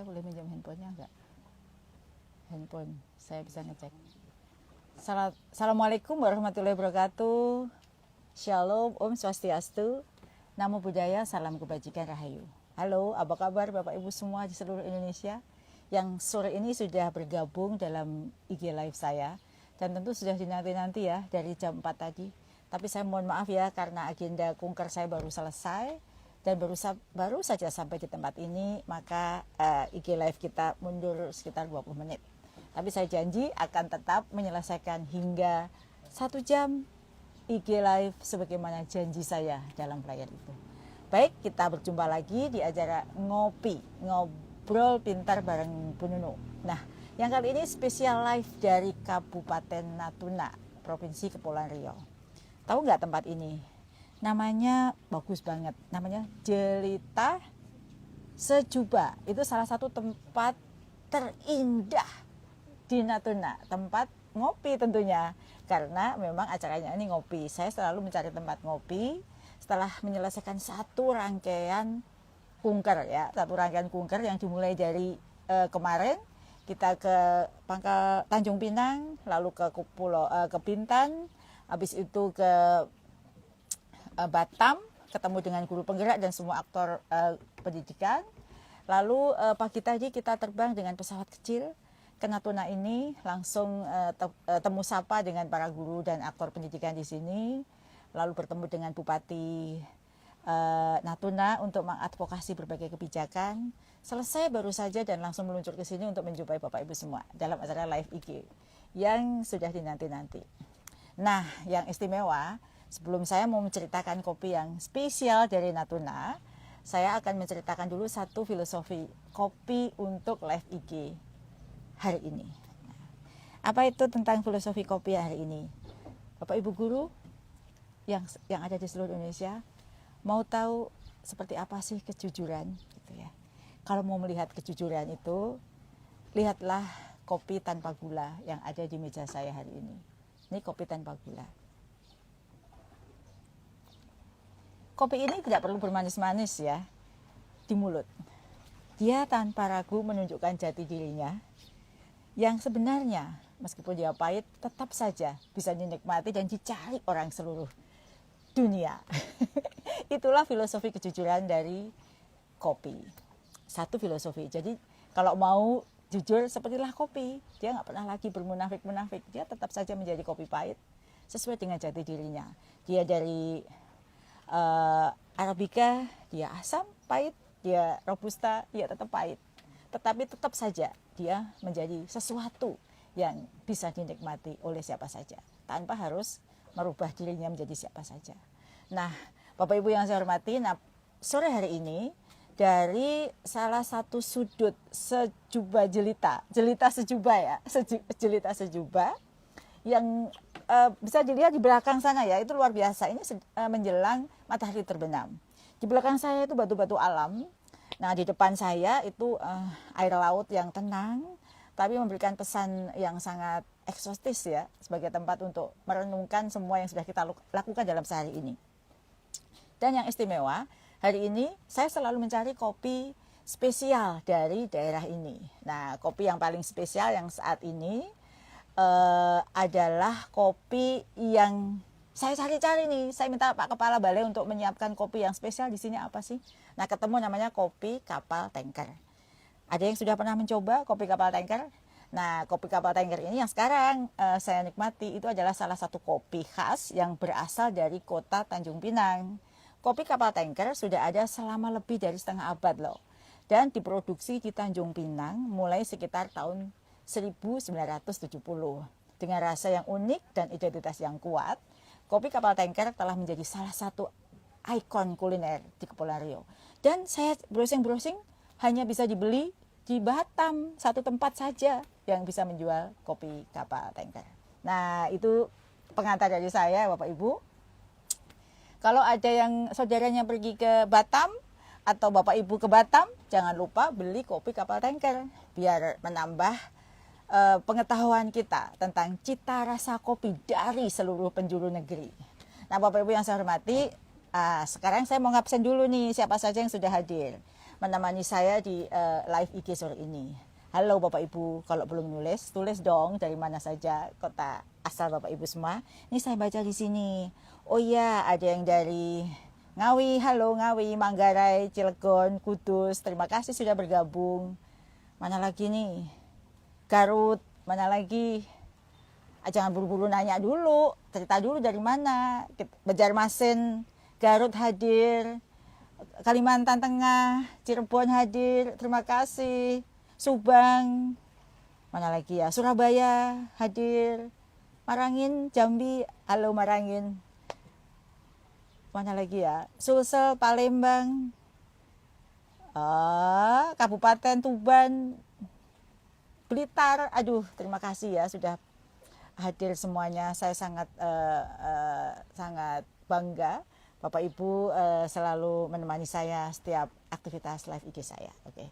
Saya boleh minjam handphonenya enggak? Handphone, saya bisa ngecek. Assalamualaikum warahmatullahi wabarakatuh. Shalom, Om Swastiastu. Namo Buddhaya, salam kebajikan rahayu. Halo, apa kabar Bapak Ibu semua di seluruh Indonesia yang sore ini sudah bergabung dalam IG Live saya. Dan tentu sudah dinanti-nanti ya dari jam 4 tadi. Tapi saya mohon maaf ya karena agenda kunker saya baru selesai. Dan baru saja sampai di tempat ini, maka IG Live kita mundur sekitar 20 menit. Tapi saya janji akan tetap menyelesaikan hingga 1 jam IG Live sebagaimana janji saya dalam layar itu. Baik, kita berjumpa lagi di acara Ngobrol Pintar bareng Bu Nunu. Nah, yang kali ini spesial live dari Kabupaten Natuna, Provinsi Kepulauan Riau. Tahu nggak tempat ini? Namanya bagus banget, namanya Jelita Sejuba. Itu salah satu tempat terindah di Natuna, tempat ngopi tentunya, karena memang acaranya ini ngopi. Saya selalu mencari tempat ngopi setelah menyelesaikan satu rangkaian kunker ya, satu rangkaian kunker yang dimulai dari kemarin kita ke Pangkal Tanjung Pinang, lalu ke Bintan, habis itu ke Batam, ketemu dengan guru penggerak dan semua aktor pendidikan. Lalu pagi tadi kita terbang dengan pesawat kecil ke Natuna ini, langsung temu sapa dengan para guru dan aktor pendidikan di sini. Lalu bertemu dengan Bupati Natuna untuk mengadvokasi berbagai kebijakan. Selesai baru saja dan langsung meluncur ke sini untuk menjumpai Bapak Ibu semua dalam acara live IG yang sudah dinanti-nanti. Nah, yang istimewa, sebelum saya mau menceritakan kopi yang spesial dari Natuna, saya akan menceritakan dulu satu filosofi kopi untuk live IG hari ini. Apa itu tentang filosofi kopi hari ini? Bapak Ibu guru yang ada di seluruh Indonesia mau tahu seperti apa sih kejujuran gitu ya. Kalau mau melihat kejujuran itu, lihatlah kopi tanpa gula yang ada di meja saya hari ini. Ini kopi tanpa gula. Kopi ini tidak perlu bermanis-manis ya di mulut. Dia tanpa ragu menunjukkan jati dirinya yang sebenarnya meskipun dia pahit tetap saja bisa dinikmati dan dicari orang seluruh dunia. Itulah filosofi kejujuran dari kopi. Satu filosofi. Jadi kalau mau jujur sepertilah kopi, dia nggak pernah lagi bermunafik-munafik. Dia tetap saja menjadi kopi pahit sesuai dengan jati dirinya. Dia dari Arabica, dia asam, pahit, dia Robusta, dia tetap pahit. Tetapi tetap saja dia menjadi sesuatu yang bisa dinikmati oleh siapa saja, tanpa harus merubah dirinya menjadi siapa saja. Nah, Bapak Ibu yang saya hormati, sore hari ini dari salah satu sudut Sejuba Jelita Sejuba ya, Jelita Sejuba yang bisa dilihat di belakang sana ya, itu luar biasa. Ini menjelang matahari terbenam. Di belakang saya itu batu-batu alam. Nah, di depan saya itu air laut yang tenang, tapi memberikan pesan yang sangat eksotis ya, sebagai tempat untuk merenungkan semua yang sudah kita lakukan dalam sehari ini. Dan yang istimewa, hari ini saya selalu mencari kopi spesial dari daerah ini. Nah, kopi yang paling spesial yang saat ini adalah kopi yang saya cari-cari nih. Saya minta Pak Kepala Balai untuk menyiapkan kopi yang spesial di sini apa sih? Nah, ketemu namanya kopi kapal tanker. Ada yang sudah pernah mencoba kopi kapal tanker? Nah, kopi kapal tanker ini yang sekarang saya nikmati itu adalah salah satu kopi khas yang berasal dari kota Tanjung Pinang. Kopi kapal tanker sudah ada selama lebih dari setengah abad loh. Dan diproduksi di Tanjung Pinang mulai sekitar tahun 1970. Dengan rasa yang unik dan identitas yang kuat, kopi kapal tanker telah menjadi salah satu ikon kuliner di Kepulauan Riau. Dan saya browsing-browsing hanya bisa dibeli di Batam, satu tempat saja yang bisa menjual kopi kapal tanker. Nah, itu pengantar dari saya Bapak Ibu. Kalau ada yang saudaranya pergi ke Batam atau Bapak Ibu ke Batam, jangan lupa beli kopi kapal tanker biar menambah pengetahuan kita tentang cita rasa kopi dari seluruh penjuru negeri. Nah, Bapak Ibu yang saya hormati, sekarang saya mau ngabsen dulu nih siapa saja yang sudah hadir. menemani saya di live IG sore ini. Halo Bapak Ibu, kalau belum nulis, tulis dong dari mana saja kota asal Bapak Ibu semua. Ini saya baca di sini. Oh iya, ada yang dari Ngawi, halo Ngawi, Manggarai, Cilegon, Kudus. Terima kasih sudah bergabung. Mana lagi nih? Garut, mana lagi? Jangan buru-buru nanya dulu, cerita dulu dari mana. Banjarmasin, Garut hadir, Kalimantan Tengah, Cirebon hadir, terima kasih. Subang, mana lagi ya? Surabaya hadir, Marangin, Jambi, halo Marangin. Mana lagi ya? Sulsel, Palembang, Kabupaten Tuban, Blitar. Aduh, terima kasih ya sudah hadir semuanya. Saya sangat sangat bangga Bapak Ibu selalu menemani saya setiap aktivitas live IG saya. Oke.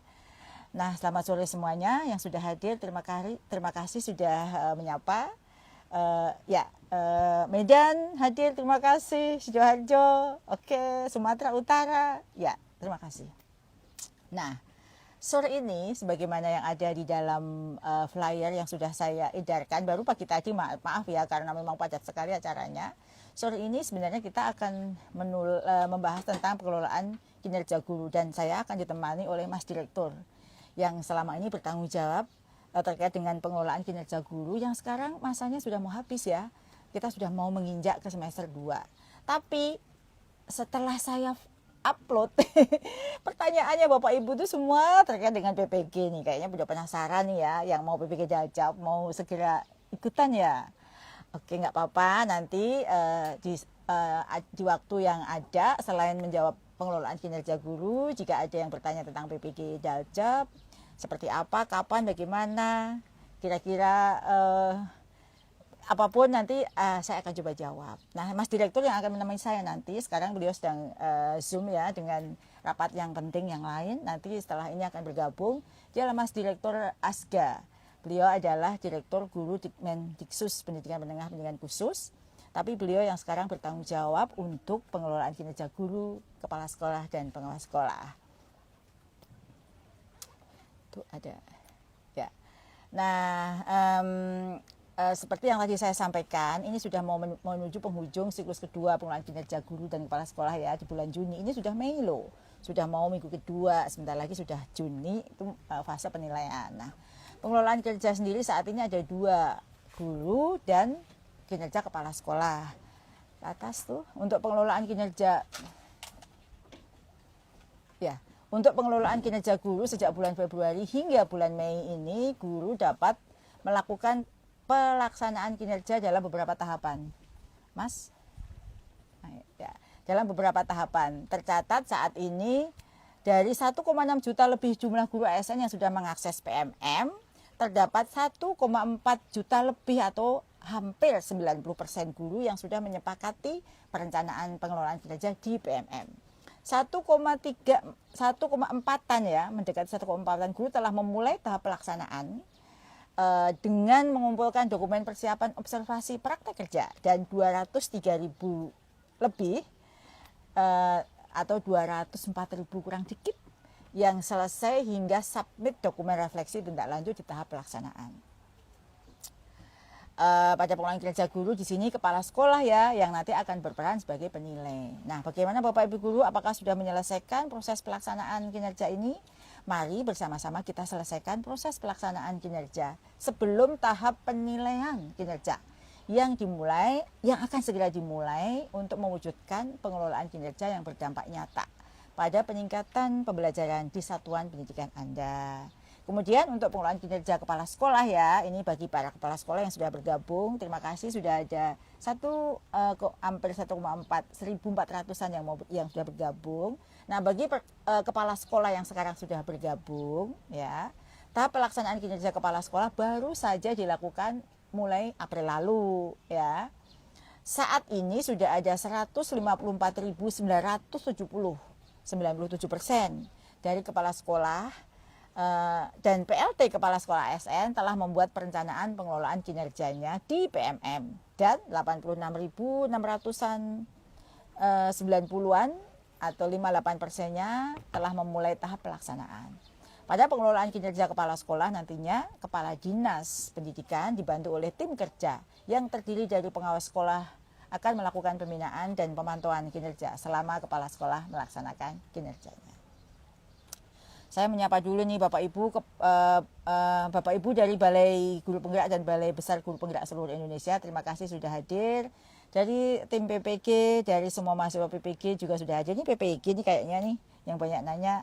Nah, selamat sore semuanya yang sudah hadir. Terima kasih sudah menyapa. Medan hadir, terima kasih. Sidoarjo, oke. Sumatera Utara, ya, terima kasih. Nah, sore ini sebagaimana yang ada di dalam flyer yang sudah saya edarkan baru pagi tadi, maaf ya karena memang padat sekali acaranya. Sore ini sebenarnya kita akan membahas tentang pengelolaan kinerja guru dan saya akan ditemani oleh Mas Direktur yang selama ini bertanggung jawab terkait dengan pengelolaan kinerja guru yang sekarang masanya sudah mau habis ya. Kita sudah mau menginjak ke semester 2. Tapi setelah saya upload pertanyaannya Bapak Ibu itu semua terkait dengan PPG nih. Kayaknya udah penasaran nih ya, yang mau PPG Daljab mau segera ikutan ya. Oke, nggak apa-apa, nanti di waktu yang ada selain menjawab pengelolaan kinerja guru, jika ada yang bertanya tentang PPG Daljab seperti apa, kapan, bagaimana, kira-kira apapun nanti saya akan coba jawab. Nah, Mas Direktur yang akan menemani saya nanti, sekarang beliau sedang Zoom ya dengan rapat yang penting yang lain. Nanti setelah ini akan bergabung. Dia adalah Mas Direktur Asga. Beliau adalah Direktur Guru Diksus Pendidikan Menengah Pendidikan Khusus. Tapi beliau yang sekarang bertanggung jawab untuk pengelolaan kinerja guru, kepala sekolah, dan pengawas sekolah. Itu ada. Ya. Nah, seperti yang tadi saya sampaikan, ini sudah mau menuju penghujung siklus kedua pengelolaan kinerja guru dan kepala sekolah ya di bulan Juni. Ini sudah Mei loh, sudah mau minggu kedua, sebentar lagi sudah Juni, itu fase penilaian. Nah, pengelolaan kinerja sendiri saat ini ada 2, guru dan kinerja kepala sekolah. Ke atas tuh, untuk pengelolaan kinerja, ya. Untuk pengelolaan kinerja guru sejak bulan Februari hingga bulan Mei ini, guru dapat melakukan pelaksanaan kinerja dalam beberapa tahapan. Mas? Nah, ya. Dalam beberapa tahapan. Tercatat saat ini dari 1,6 juta lebih jumlah guru ASN yang sudah mengakses PMM, terdapat 1,4 juta lebih atau hampir 90% guru yang sudah menyepakati perencanaan pengelolaan kinerja di PMM. 1,4-an ya, mendekati 1,4-an guru telah memulai tahap pelaksanaan dengan mengumpulkan dokumen persiapan observasi praktek kerja dan 203.000 lebih atau 204.000 kurang dikit yang selesai hingga submit dokumen refleksi tindak lanjut di tahap pelaksanaan. Pada pengelolaan kinerja guru di sini kepala sekolah ya yang nanti akan berperan sebagai penilai. Nah, bagaimana Bapak Ibu guru, apakah sudah menyelesaikan proses pelaksanaan kinerja ini? Mari bersama-sama kita selesaikan proses pelaksanaan kinerja sebelum tahap penilaian kinerja yang akan segera dimulai untuk mewujudkan pengelolaan kinerja yang berdampak nyata pada peningkatan pembelajaran di satuan pendidikan Anda. Kemudian untuk pengelolaan kinerja kepala sekolah ya, ini bagi para kepala sekolah yang sudah bergabung, terima kasih sudah ada hampir 1,400-an yang sudah bergabung. Nah, bagi kepala sekolah yang sekarang sudah bergabung ya, tahap pelaksanaan kinerja kepala sekolah baru saja dilakukan mulai April lalu ya. Saat ini sudah ada 154.970, 97% dari kepala sekolah dan PLT Kepala Sekolah ASN telah membuat perencanaan pengelolaan kinerjanya di PMM dan 86.600-an 90-an atau 58%-nya telah memulai tahap pelaksanaan. Pada pengelolaan kinerja kepala sekolah nantinya, kepala dinas pendidikan dibantu oleh tim kerja yang terdiri dari pengawas sekolah akan melakukan pembinaan dan pemantauan kinerja selama kepala sekolah melaksanakan kinerjanya. Saya menyapa dulu nih Bapak Ibu dari Balai Guru Penggerak dan Balai Besar Guru Penggerak seluruh Indonesia. Terima kasih sudah hadir. Dari tim PPG, dari semua mahasiswa PPG juga sudah hadir. Ini PPG nih kayaknya nih yang banyak nanya.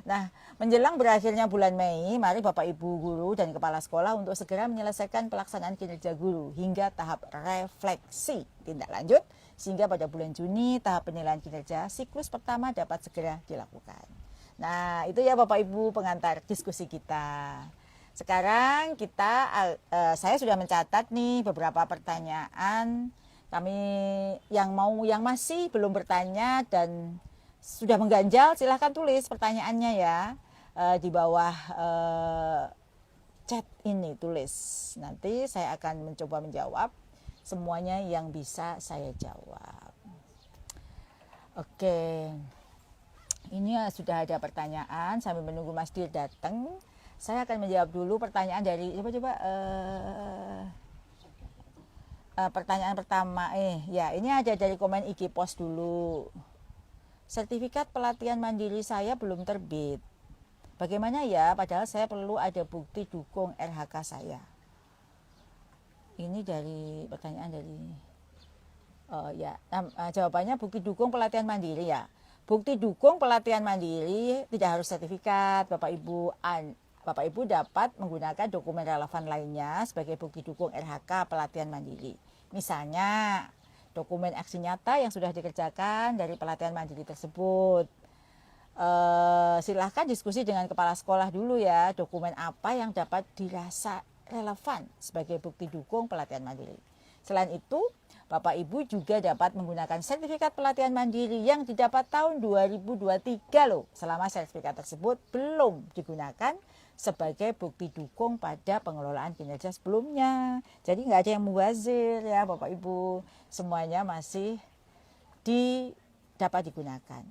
Nah, menjelang berakhirnya bulan Mei, mari Bapak Ibu guru dan kepala sekolah untuk segera menyelesaikan pelaksanaan kinerja guru hingga tahap refleksi tindak lanjut, sehingga pada bulan Juni tahap penilaian kinerja siklus pertama dapat segera dilakukan. Nah, itu ya Bapak Ibu pengantar diskusi kita. Sekarang saya sudah mencatat nih beberapa pertanyaan kami yang masih belum bertanya dan sudah mengganjal, silahkan tulis pertanyaannya ya di bawah chat ini, tulis. Nanti saya akan mencoba menjawab semuanya yang bisa saya jawab. Oke, ini sudah ada pertanyaan sambil menunggu Mas Dir datang. Saya akan menjawab dulu pertanyaan dari pertanyaan pertama. Ya, ini ada dari komen IG post dulu. Sertifikat pelatihan mandiri saya belum terbit. Bagaimana ya? Padahal saya perlu ada bukti dukung RHK saya. Ini dari pertanyaan dari jawabannya bukti dukung pelatihan mandiri ya. Bukti dukung pelatihan mandiri tidak harus sertifikat, Bapak Ibu dapat menggunakan dokumen relevan lainnya sebagai bukti dukung RHK pelatihan mandiri. Misalnya dokumen aksi nyata yang sudah dikerjakan dari pelatihan mandiri tersebut. Silahkan diskusi dengan kepala sekolah dulu ya, dokumen apa yang dapat dirasa relevan sebagai bukti dukung pelatihan mandiri. Selain itu, Bapak Ibu juga dapat menggunakan sertifikat pelatihan mandiri yang didapat tahun 2023 loh, selama sertifikat tersebut belum digunakan sebagai bukti dukung pada pengelolaan kinerja sebelumnya. Jadi nggak ada yang mubazir ya Bapak Ibu, semuanya masih dapat digunakan.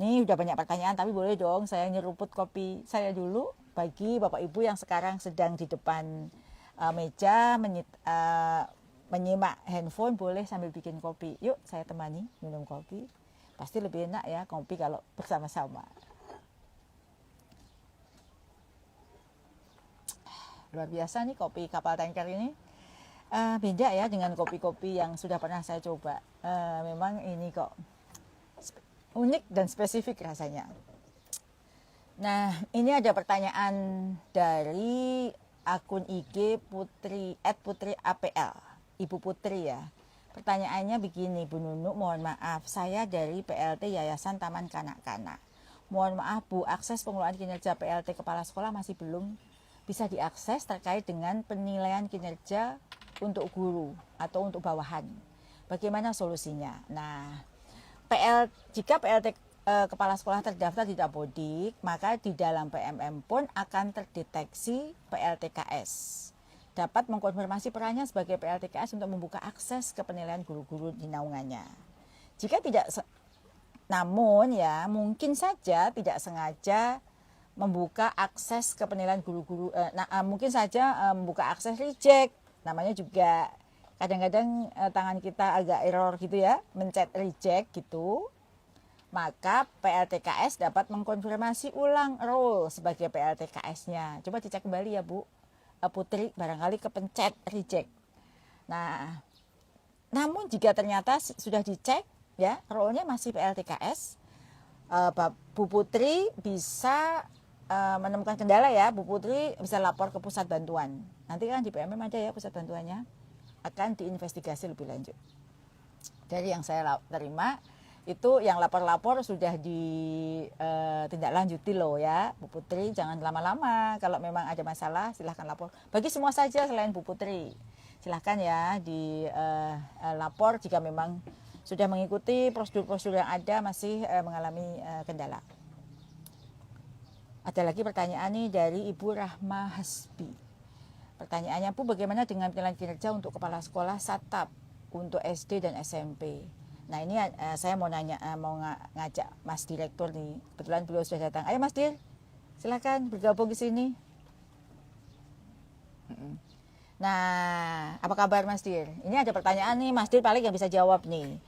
Nih udah banyak pertanyaan, tapi boleh dong saya nyeruput kopi saya dulu bagi Bapak Ibu yang sekarang sedang di depan meja menyimak handphone, boleh sambil bikin kopi. Yuk saya temani minum kopi. Pasti lebih enak ya kopi kalau bersama-sama. Luar biasa nih kopi kapal tanker ini. Beda ya dengan kopi-kopi yang sudah pernah saya coba. Memang ini kok unik dan spesifik rasanya. Nah, ini ada pertanyaan dari akun IG Putri @putri_apl, Ibu Putri ya. Pertanyaannya begini, Bu Nunu, mohon maaf, saya dari PLT Yayasan Taman Kanak-Kanak. Mohon maaf Bu, akses pengelolaan kinerja PLT kepala sekolah masih belum bisa diakses terkait dengan penilaian kinerja untuk guru atau untuk bawahan. Bagaimana solusinya? Nah, jika PLT kepala sekolah terdaftar di Dapodik, maka di dalam PMM pun akan terdeteksi PLTKS. Dapat mengkonfirmasi perannya sebagai PLTKS untuk membuka akses ke penilaian guru-guru di naungannya. Jika tidak, namun ya mungkin saja tidak sengaja membuka akses ke penilaian guru-guru, mungkin saja membuka akses reject, namanya juga kadang-kadang tangan kita agak error gitu ya, mencet reject gitu, maka PLTKS dapat mengkonfirmasi ulang role sebagai PLTKS-nya. Coba dicek kembali ya Bu Putri, barangkali kepencet reject. Nah, namun jika ternyata sudah dicek ya, role-nya masih PLTKS, Bu Putri bisa menemukan kendala ya, Bu Putri bisa lapor ke pusat bantuan. Nanti kan di PMM ada ya pusat bantuannya, akan diinvestigasi lebih lanjut. Dari yang saya terima itu yang lapor-lapor sudah ditindaklanjuti loh ya Bu Putri, jangan lama-lama. Kalau memang ada masalah silahkan lapor, bagi semua saja selain Bu Putri. Silahkan ya di lapor jika memang sudah mengikuti prosedur-prosedur yang ada masih mengalami kendala. Ada lagi pertanyaan nih dari Ibu Rahma Hasbi. Pertanyaannya, Bu, bagaimana dengan penilaian kinerja untuk kepala sekolah SATAP untuk SD dan SMP? Nah ini saya mau nanya, ngajak Mas Direktur nih. Kebetulan beliau sudah datang. Ayo Mas Dir, silakan bergabung di sini. Nah, apa kabar Mas Dir? Ini ada pertanyaan nih, Mas Dir paling yang bisa jawab nih.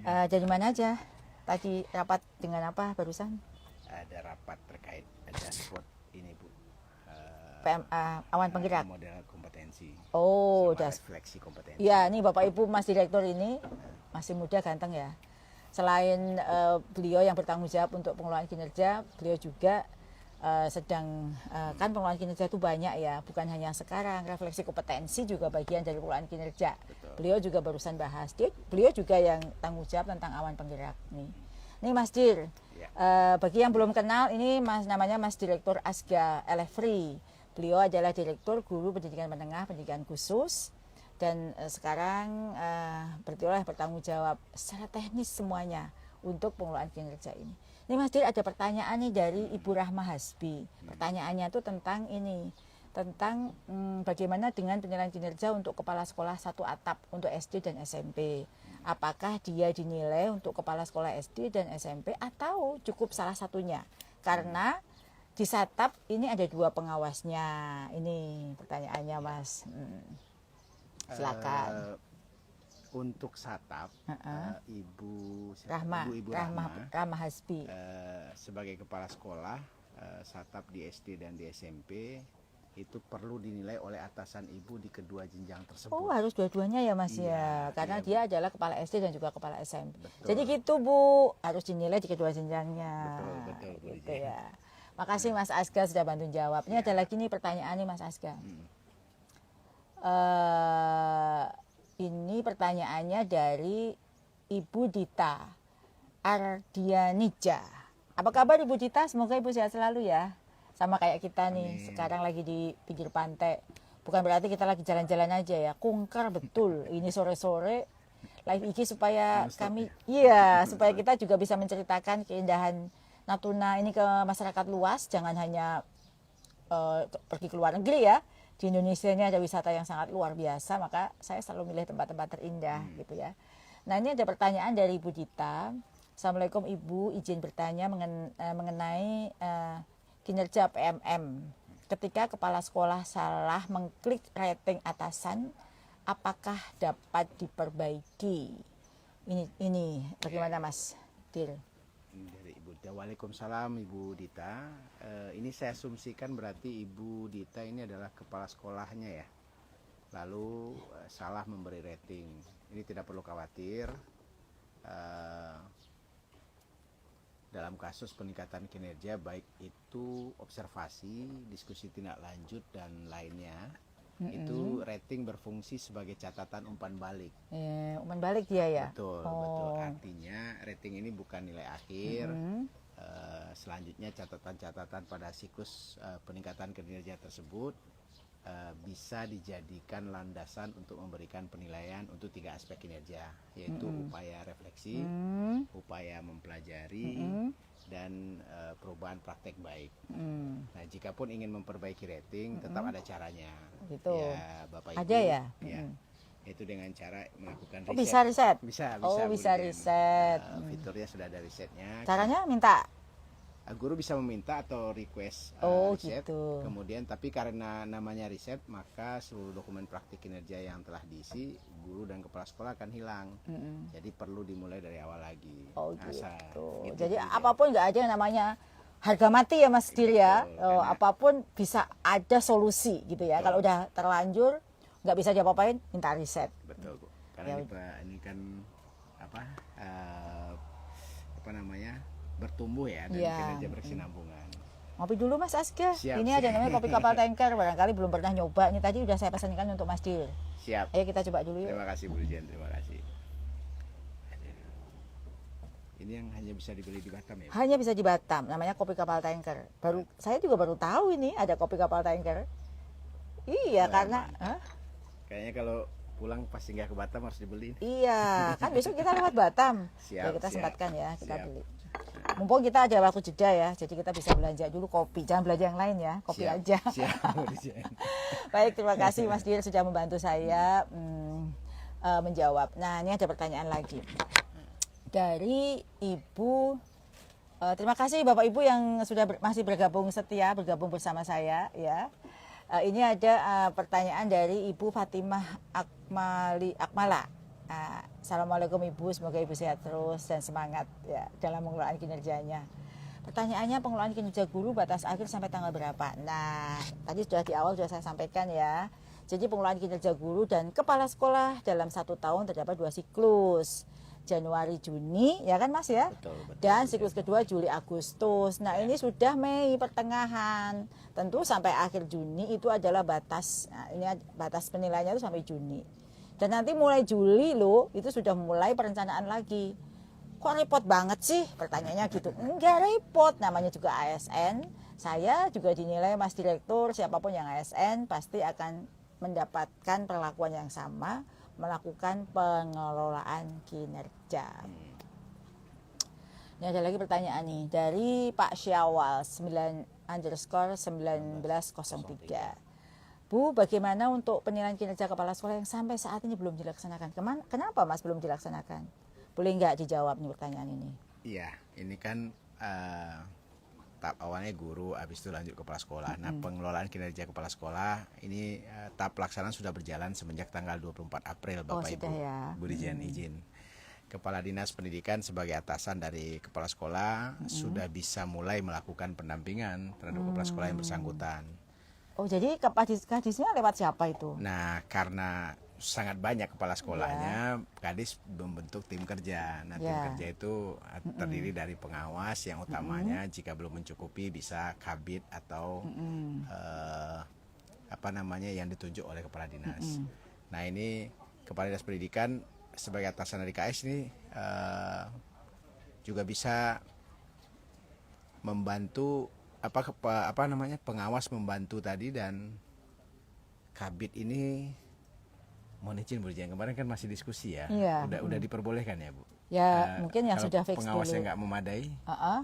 Dari mana aja? Tadi rapat dengan apa barusan? Ada rapat terkait ada spot ini Bu. Awan penggerak. Model kompetensi. Oh, sama udah. refleksi kompetensi. Ya, nih Bapak Ibu Mas Direktur ini masih muda ganteng ya. Selain beliau yang bertanggung jawab untuk pengelolaan kinerja, beliau juga sedang kan pengelolaan kinerja itu banyak ya, bukan hanya sekarang. Refleksi kompetensi juga bagian dari pengelolaan kinerja. Betul. Beliau juga barusan bahas. Beliau juga yang tanggung jawab tentang awan penggerak nih. Nih Mas Dir, Ya. bagi yang belum kenal, ini namanya Mas Direktur Asga Elefri. Beliau adalah Direktur Guru Pendidikan Menengah Pendidikan Khusus. Dan sekarang berarti bertanggung jawab secara teknis semuanya untuk pengelolaan kinerja ini. Ini Mas Dir, ada pertanyaan nih dari Ibu Rahma Hasbi. Pertanyaannya tuh tentang ini, tentang bagaimana dengan penilaian kinerja untuk kepala sekolah satu atap untuk SD dan SMP. Apakah dia dinilai untuk kepala sekolah SD dan SMP atau cukup salah satunya? Karena di Satap ini ada 2 pengawasnya. Ini pertanyaannya Mas. Silakan. Untuk Satap, Ibu Rahma Hasbi sebagai kepala sekolah Satap di SD dan di SMP itu perlu dinilai oleh atasan Ibu di kedua jenjang tersebut. Oh, harus dua-duanya ya Mas Iya, ya. Karena iya, dia adalah kepala SD dan juga kepala SMP. Betul. Jadi gitu Bu, harus dinilai di kedua jenjangnya. Betul, Bu Gitu Dijen. ya. Makasih Mas Asga sudah bantu jawab. Ini ada lagi nih pertanyaan nih Mas Asga. Ini pertanyaannya dari Ibu Dita Ardianija. Apa kabar Ibu Dita? Semoga Ibu sehat selalu ya. Sama kayak kita nih, sekarang lagi di pinggir pantai. Bukan berarti kita lagi jalan-jalan aja ya. Kungkar betul. Ini sore-sore live IG supaya kami, supaya kita juga bisa menceritakan keindahan Natuna ini ke masyarakat luas. Jangan hanya pergi ke luar negeri ya. Di Indonesia ini ada wisata yang sangat luar biasa, maka saya selalu milih tempat-tempat terindah gitu ya. Nah ini ada pertanyaan dari Ibu Dita. Assalamualaikum Ibu, izin bertanya mengenai kinerja PMM. Ketika kepala sekolah salah mengklik rating atasan, apakah dapat diperbaiki? Ini bagaimana Mas Dir? Dari Ibu Dita. Waalaikumsalam Ibu Dita. Ini saya asumsikan berarti Ibu Dita ini adalah kepala sekolahnya ya. Lalu salah memberi rating. Ini tidak perlu khawatir. Dalam kasus peningkatan kinerja baik itu observasi, diskusi tindak lanjut dan lainnya, itu rating berfungsi sebagai catatan umpan balik. Umpan balik dia ya? Betul, betul. Artinya rating ini bukan nilai akhir. Selanjutnya catatan-catatan pada siklus peningkatan kinerja tersebut bisa dijadikan landasan untuk memberikan penilaian untuk 3 aspek kinerja, yaitu upaya refleksi, upaya mempelajari, dan perubahan praktek baik. Nah, jika pun ingin memperbaiki rating, tetap ada caranya. Gitu. Ya, Bapak Ibu. Ada ya? Itu dengan cara melakukan riset. Bisa riset? Bisa. Bisa riset. Fiturnya sudah ada risetnya. Caranya minta? Guru bisa meminta atau request riset, gitu. Kemudian tapi karena namanya riset, maka seluruh dokumen praktik kinerja yang telah diisi guru dan kepala sekolah akan hilang. Jadi perlu dimulai dari awal lagi. Gitu. Jadi apapun nggak ada yang namanya harga mati ya Mas Dir ya. Apapun bisa ada solusi gitu ya. Kalau udah terlanjur nggak bisa diapa-apain, minta riset. Betul Bu. Karena ini kan apa namanya, bertumbuh ya, dan kinerja berkesinambungan. Ngopi dulu Mas Asga. Siap, Ini ada namanya kopi kapal tanker. Barangkali belum pernah nyoba. Ini tadi udah saya pesankan untuk Mas Dir. Siap. Ayo kita coba dulu yuk. Terima kasih Bu Dijen, terima kasih. Ini yang hanya bisa dibeli di Batam ya? Hanya bisa di Batam. Namanya kopi kapal tanker. Saya juga baru tahu ini ada kopi kapal tanker. Iya, karena kayaknya kalau pulang pasti nggak ke Batam, harus dibeli. Iya, kan besok kita lewat Batam. Siap, kita sempatkan ya, kita siap. beli. Mumpung kita ada waktu jeda ya, jadi kita bisa belanja dulu kopi. Jangan belanja yang lain ya, kopi aja. Siap. Baik, terima kasih Mas Dir sudah membantu saya menjawab. Nah, ini ada pertanyaan lagi. dari Ibu. Terima kasih Bapak Ibu yang sudah masih bergabung setia, bergabung bersama saya ya. Ini ada pertanyaan dari Ibu Fatimah Akmala. Assalamualaikum Ibu, semoga Ibu sehat terus dan semangat ya dalam pengelolaan kinerjanya. Pertanyaannya, pengelolaan kinerja guru batas akhir sampai tanggal berapa? Nah, tadi sudah di awal sudah saya sampaikan ya. Jadi pengelolaan kinerja guru dan kepala sekolah dalam 1 tahun terdapat 2 siklus. Januari Juni ya kan Mas ya, Betul, dan siklus kedua Juli Agustus. Nah ini sudah Mei pertengahan, tentu sampai akhir Juni itu adalah batas. Nah, ini batas penilaiannya itu sampai Juni, dan nanti mulai Juli loh itu sudah mulai perencanaan lagi. Kok repot banget sih pertanyaannya gitu? Enggak repot, namanya juga ASN. Saya juga dinilai Mas Direktur, siapapun yang ASN pasti akan mendapatkan perlakuan yang sama, melakukan pengelolaan kinerja. Ini ada lagi pertanyaan nih dari Pak Syawal 9_1903. Bu, bagaimana untuk penilaian kinerja kepala sekolah yang sampai saat ini belum dilaksanakan? Kenapa Mas belum dilaksanakan? Boleh nggak dijawab nih pertanyaan ini? Iya, ini kan tahap awalnya guru, habis itu lanjut kepala sekolah. Nah, pengelolaan kinerja kepala sekolah ini tahap pelaksanaan sudah berjalan semenjak tanggal 24 April Bapak Ibu. Ya. Bu Dirjen izin. Kepala Dinas Pendidikan sebagai atasan dari kepala sekolah sudah bisa mulai melakukan pendampingan terhadap kepala sekolah yang bersangkutan. Oh, jadi kadisnya lewat siapa itu? Nah, karena sangat banyak kepala sekolahnya, Kadis membentuk tim kerja. Nah, tim kerja itu terdiri dari pengawas yang utamanya jika belum mencukupi bisa kabid atau yang ditunjuk oleh kepala dinas. Nah, ini kepala dinas pendidikan sebagai atasan dari KS ini juga bisa membantu pengawas membantu tadi, dan kabid ini mohon izin Bu Dirjen, kemarin kan masih diskusi ya. Iya. Udah diperbolehkan ya Bu. Ya mungkin yang sudah fix pengawasnya dulu. Nggak memadai,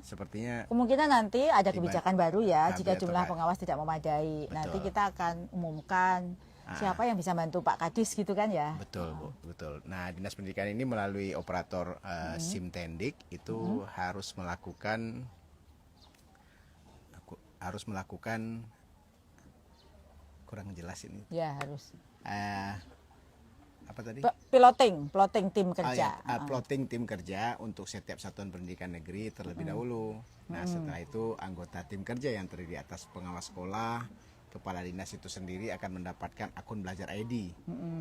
sepertinya kemungkinan nanti ada kebijakan baru ya jika atau jumlah pengawas tidak memadai. Betul. Nanti kita akan umumkan siapa yang bisa bantu Pak Kadis gitu kan ya. Betul Bu, betul. Nah, Dinas Pendidikan ini melalui operator Simtendik itu harus melakukan kurang jelas ini. Ya harus. Apa tadi? Plotting tim kerja. Plotting tim kerja untuk setiap satuan pendidikan negeri terlebih dahulu. Nah, setelah itu anggota tim kerja yang terdiri atas pengawas sekolah, kepala dinas itu sendiri akan mendapatkan akun belajar ID.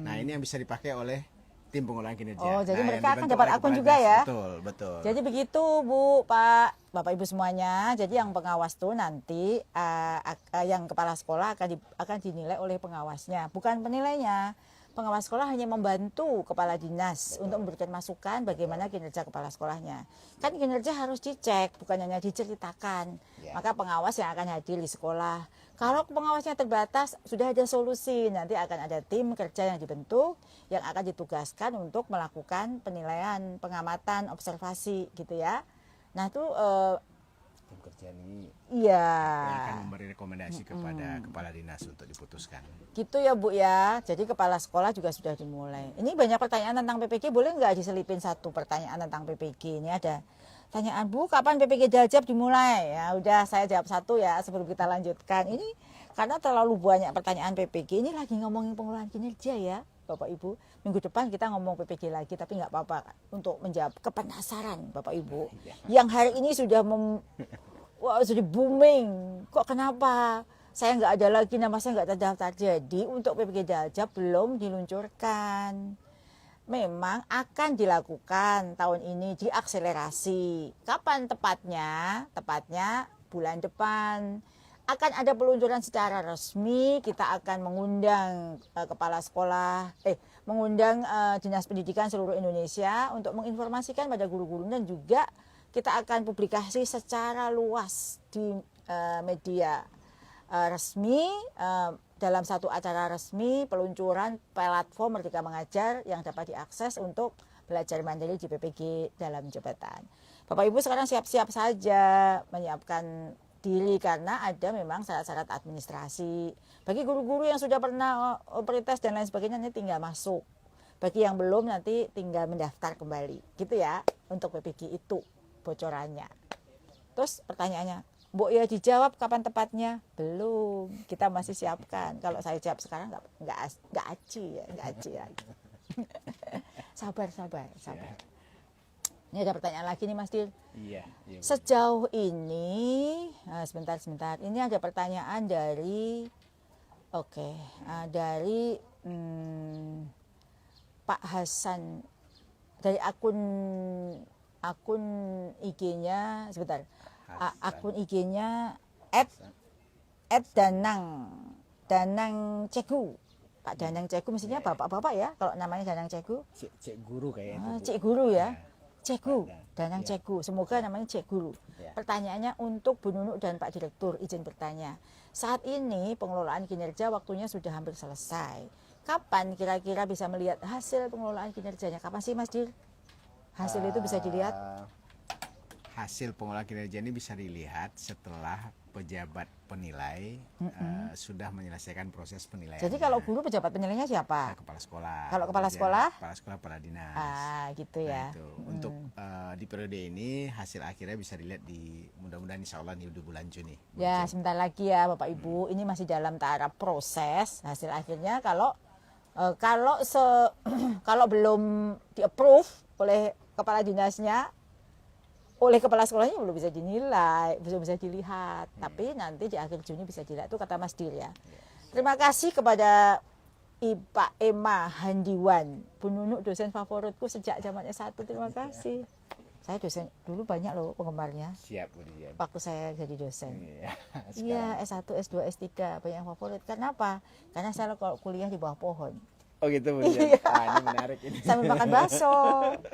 Nah, ini yang bisa dipakai oleh tim pengelolaan kinerja. Oh, jadi yang mereka akan dibentuk dapat oleh akun kepala juga dinas. ya? Betul. Jadi begitu Bu, Pak, Bapak Ibu semuanya. Jadi yang pengawas tuh nanti yang kepala sekolah akan dinilai oleh pengawasnya, bukan penilainya. Pengawas sekolah hanya membantu kepala dinas untuk memberikan masukan bagaimana kinerja kepala sekolahnya. Kan kinerja harus dicek, bukan hanya diceritakan. Maka pengawas yang akan hadir di sekolah. Kalau pengawasnya terbatas, sudah ada solusi. Nanti akan ada tim kerja yang dibentuk yang akan ditugaskan untuk melakukan penilaian, pengamatan, observasi gitu ya. Nah itu tim kerja ini yang akan memberi rekomendasi kepada kepala dinas untuk diputuskan. Gitu ya Bu ya. Jadi kepala sekolah juga sudah dimulai. Ini banyak pertanyaan tentang PPG, boleh nggak diselipin satu pertanyaan tentang PPG? Ini ada pertanyaan, Bu, kapan PPG Daljab dimulai? Ya udah, saya jawab satu ya sebelum kita lanjutkan. Ini karena terlalu banyak pertanyaan PPG, ini lagi ngomongin pengelolaan kinerja ya Bapak Ibu. Minggu depan kita ngomong PPG lagi, tapi nggak apa-apa untuk menjawab kepenasaran Bapak Ibu. Yang hari ini sudah sudah booming. Kok kenapa saya nggak ada lagi, nama saya nggak terdaftar? Jadi untuk PPG Daljab belum diluncurkan. Memang akan dilakukan tahun ini, diakselerasi. Kapan tepatnya? Tepatnya bulan depan. Akan ada peluncuran secara resmi. Kita akan mengundang kepala sekolah, mengundang Dinas Pendidikan seluruh Indonesia untuk menginformasikan pada guru-guru, dan juga kita akan publikasi secara luas di media resmi, dalam satu acara resmi peluncuran platform Merdeka Mengajar yang dapat diakses untuk belajar mandiri di PPG dalam jabatan. Bapak Ibu sekarang siap-siap saja menyiapkan diri karena ada memang syarat-syarat administrasi. Bagi guru-guru yang sudah pernah pretest dan lain sebagainya, ini tinggal masuk. Bagi yang belum nanti tinggal mendaftar kembali, gitu ya, untuk PPG itu bocorannya. Terus pertanyaannya, Mbok ya dijawab kapan tepatnya? Belum, kita masih siapkan. Kalau saya jawab sekarang nggak aci ya. Sabar. Ini ada pertanyaan lagi nih Mas Dir. Iya. Sejauh ini, sebentar. Ini ada pertanyaan dari, dari Pak Hasan, dari akun IG-nya, sebentar. Akun IG-nya @danang Cegu. Pak Danang Cegu, mestinya bapak-bapak ya, kalau namanya Danang Cegu. Cek guru kayaknya. Cek guru ya. Cegu, Danang Cegu. Semoga namanya Cek Guru. Pertanyaannya untuk Bu Nunuk dan Pak Direktur, izin bertanya. Saat ini pengelolaan kinerja waktunya sudah hampir selesai. Kapan kira-kira bisa melihat hasil pengelolaan kinerjanya? Kapan sih Mas Dir? Hasil itu bisa dilihat? Hasil pengelolaan kinerja ini bisa dilihat setelah pejabat penilai sudah menyelesaikan proses penilaian. Jadi kalau guru pejabat penilainya siapa? Kepala sekolah. Kalau kepala sekolah? Kepala sekolah, kepala dinas. Gitu ya. Nah, itu. Untuk di periode ini hasil akhirnya bisa dilihat di mudah-mudahan insya Allah di bulan Juni. Ya sebentar lagi ya Bapak Ibu. Ini masih dalam taraf proses. Hasil akhirnya kalau belum di-approve oleh kepala dinasnya, oleh kepala sekolahnya belum bisa dinilai, belum bisa dilihat. Tapi nanti di akhir Juni bisa dilihat, itu kata Mas Dir ya. Terima kasih kepada Pak Emma Handiwan, Bu Nunuk dosen favoritku sejak zaman S1. Terima kasih. Saya dosen dulu banyak loh penggemarnya. Siap, Bu Dian. Waktu saya jadi dosen. Iya, S1, S2, S3 banyak yang favorit. Kenapa? Karena saya kalau kuliah di bawah pohon. Oh gitu Bu Dian. Ini menarik ini. Sambil makan bakso.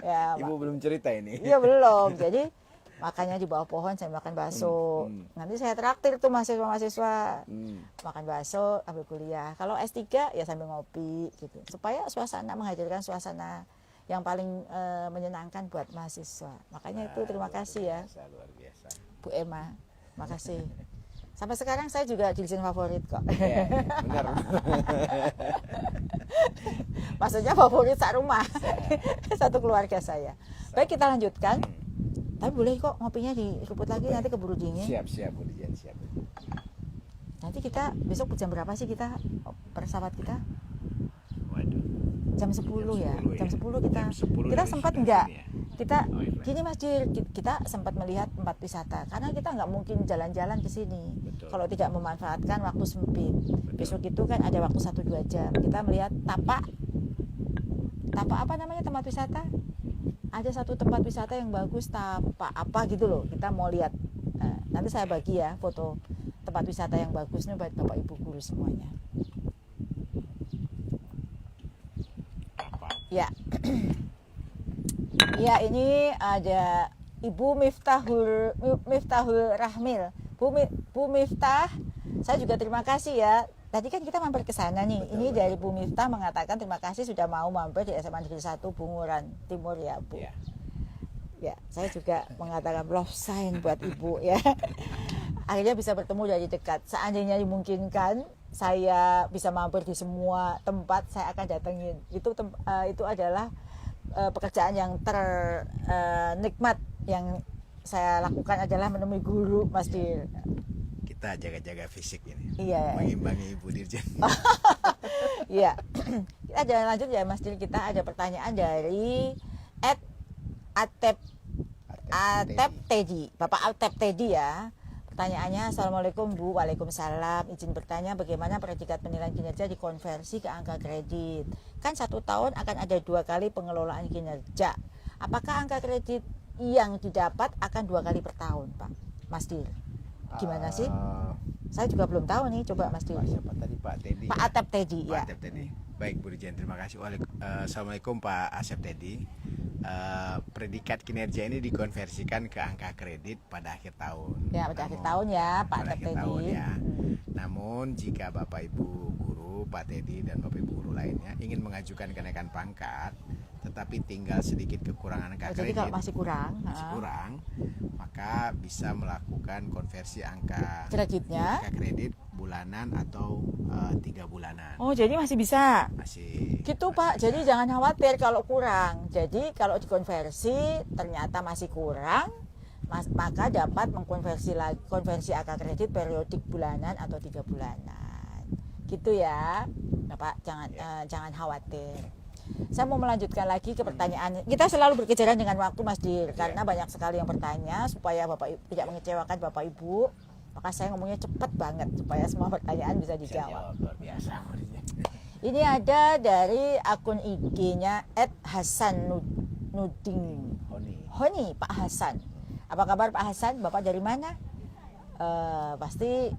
Ya, Ibu belum cerita ini. Iya belum. Jadi makanya di bawah pohon saya makan bakso. Nanti saya traktir tuh mahasiswa makan bakso ambil kuliah. Kalau S3 ya sambil ngopi gitu. Supaya menghadirkan suasana yang paling menyenangkan buat mahasiswa. Makanya itu terima kasih ya. Luar biasa. Bu Emma. Makasih. Sampai sekarang saya juga dosen favorit kok. Ya, benar. Maksudnya favorit sak rumah. Satu keluarga saya. Baik, kita lanjutkan. Tapi boleh kok ngopinya diruput lagi, nanti keburu dingin. Siap Bu Dian, siap. Nanti kita besok jam berapa sih kita pesawat kita? Waduh. Jam 10 ya. Jam 10 kita. Jam 10 Kita dari sempat sudah enggak? sini ya? Kita iya. gini Mas Dir, kita sempat melihat tempat wisata karena kita nggak mungkin jalan-jalan ke sini kalau tidak memanfaatkan waktu sempit. Besok itu kan ada waktu 1-2 jam. Kita melihat tapak apa namanya tempat wisata? Ada satu tempat wisata yang bagus, tapak apa gitu loh. Kita mau lihat. Nanti saya bagi ya foto tempat wisata yang bagus nih buat Bapak Ibu guru semuanya. Ya. Ya, ini ada Ibu Miftahul Rahmil. Bu Miftah, saya juga terima kasih ya. Tadi kan kita mampir ke sana nih. Ini dari Bu Miftah mengatakan terima kasih sudah mau mampir di SMA Negeri 1 Bunguran Timur ya, Bu. Ya, saya juga mengatakan love sign buat Ibu ya. Akhirnya bisa bertemu dari dekat. Seandainya dimungkinkan saya bisa mampir di semua tempat, saya akan datengin. Itu adalah pekerjaan yang ternikmat yang saya lakukan adalah menemui guru, Mas Dir. Kita jaga-jaga fisik ini. Iya. Mengimbangi Ibu Dirjen. Iya. Kita jalan lanjut ya, Mas Dir. Kita ada pertanyaan dari Atep Teddy. Bapak Atep Teddy ya. Pertanyaannya, Assalamualaikum Bu. Waalaikumsalam. Izin bertanya bagaimana predikat penilaian kinerja dikonversi ke angka kredit. Kan 1 tahun akan ada 2 kali pengelolaan kinerja. Apakah angka kredit yang didapat akan 2 kali per tahun, Pak? Mas Dir, gimana sih? Saya juga belum tahu nih. Coba Mas Dir. Siapa tadi Pak Teddy? Pak Atep Teddy ya. Pak Atep Teddy. Baik Bu Dirjen, terima kasih. Assalamualaikum Pak Asep Teddy. Predikat kinerja ini dikonversikan ke angka kredit pada akhir tahun. Ya, pada akhir tahun ya, Pak Atep Teddy. Ya. Namun jika Bapak Ibu guru, Pak Teddy dan Bapak Ibu guru lainnya ingin mengajukan kenaikan pangkat, tetapi tinggal sedikit kekurangan angka Jadi kredit, kalau masih kurang, maka maka bisa melakukan konversi angka Kreditnya. kredit bulanan atau 3 bulanan. Oh, jadi masih bisa. Masih. Gitu masih Pak, bisa. jadi jangan khawatir kalau kurang. Jadi kalau dikonversi ternyata masih kurang, maka dapat mengkonversi lagi, konversi angka kredit periodik bulanan atau 3 bulanan. Gitu ya, Bapak, jangan khawatir. Saya mau melanjutkan lagi ke pertanyaan. Kita selalu berkejaran dengan waktu, Mas Dir, karena banyak sekali yang bertanya supaya Bapak tidak mengecewakan Bapak Ibu. Maka saya ngomongnya cepat banget supaya semua pertanyaan bisa dijawab. Luar biasa. Ini ada dari akun IG-nya @hasan_nuding. Honi, Pak Hasan. Apa kabar Pak Hasan? Bapak dari mana? Pasti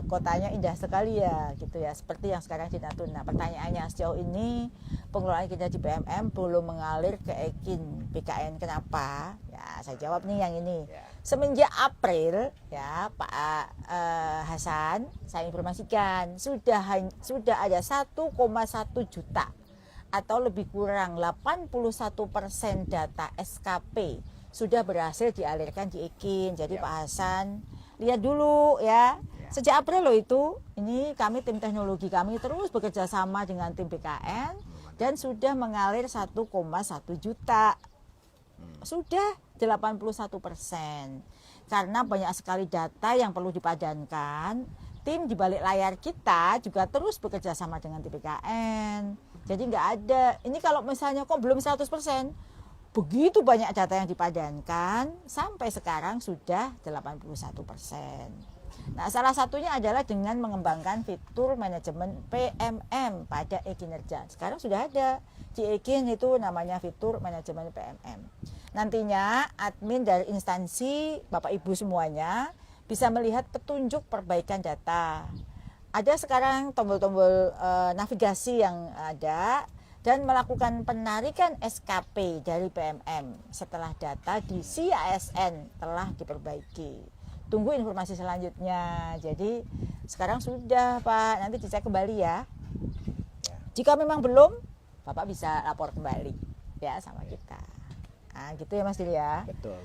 kotanya indah sekali ya, gitu ya. Seperti yang sekarang di Natuna. Pertanyaannya, sejauh ini pengelolaan kinerja di PMM belum mengalir ke Ekin BKN. Kenapa? Ya, saya jawab nih yang ini. Semenjak April ya Pak Hasan, saya informasikan sudah ada 1,1 juta atau lebih kurang 81% data SKP sudah berhasil dialirkan di Ekin. Jadi Pak Hasan, lihat dulu ya. Sejak April loh itu, ini kami tim teknologi kami terus bekerja sama dengan tim BKN dan sudah mengalir 1,1 juta. Sudah 81%. Karena banyak sekali data yang perlu dipadankan, tim di balik layar kita juga terus bekerja sama dengan tim BKN. Jadi nggak ada, ini kalau misalnya kok belum 100%, begitu banyak data yang dipadankan, sampai sekarang sudah 81%. Nah, salah satunya adalah dengan mengembangkan fitur manajemen PMM pada e-kinerja. Sekarang sudah ada di Ekin, itu namanya fitur manajemen PMM. Nantinya admin dari instansi Bapak Ibu semuanya bisa melihat petunjuk perbaikan data. Ada sekarang tombol-tombol navigasi yang ada dan melakukan penarikan SKP dari PMM setelah data di CASN telah diperbaiki. Tunggu informasi selanjutnya. Jadi sekarang sudah Pak, nanti dicek kembali ya. Jika memang belum, Bapak bisa lapor kembali ya sama kita. Nah, gitu ya Mas Dil ya. Betul.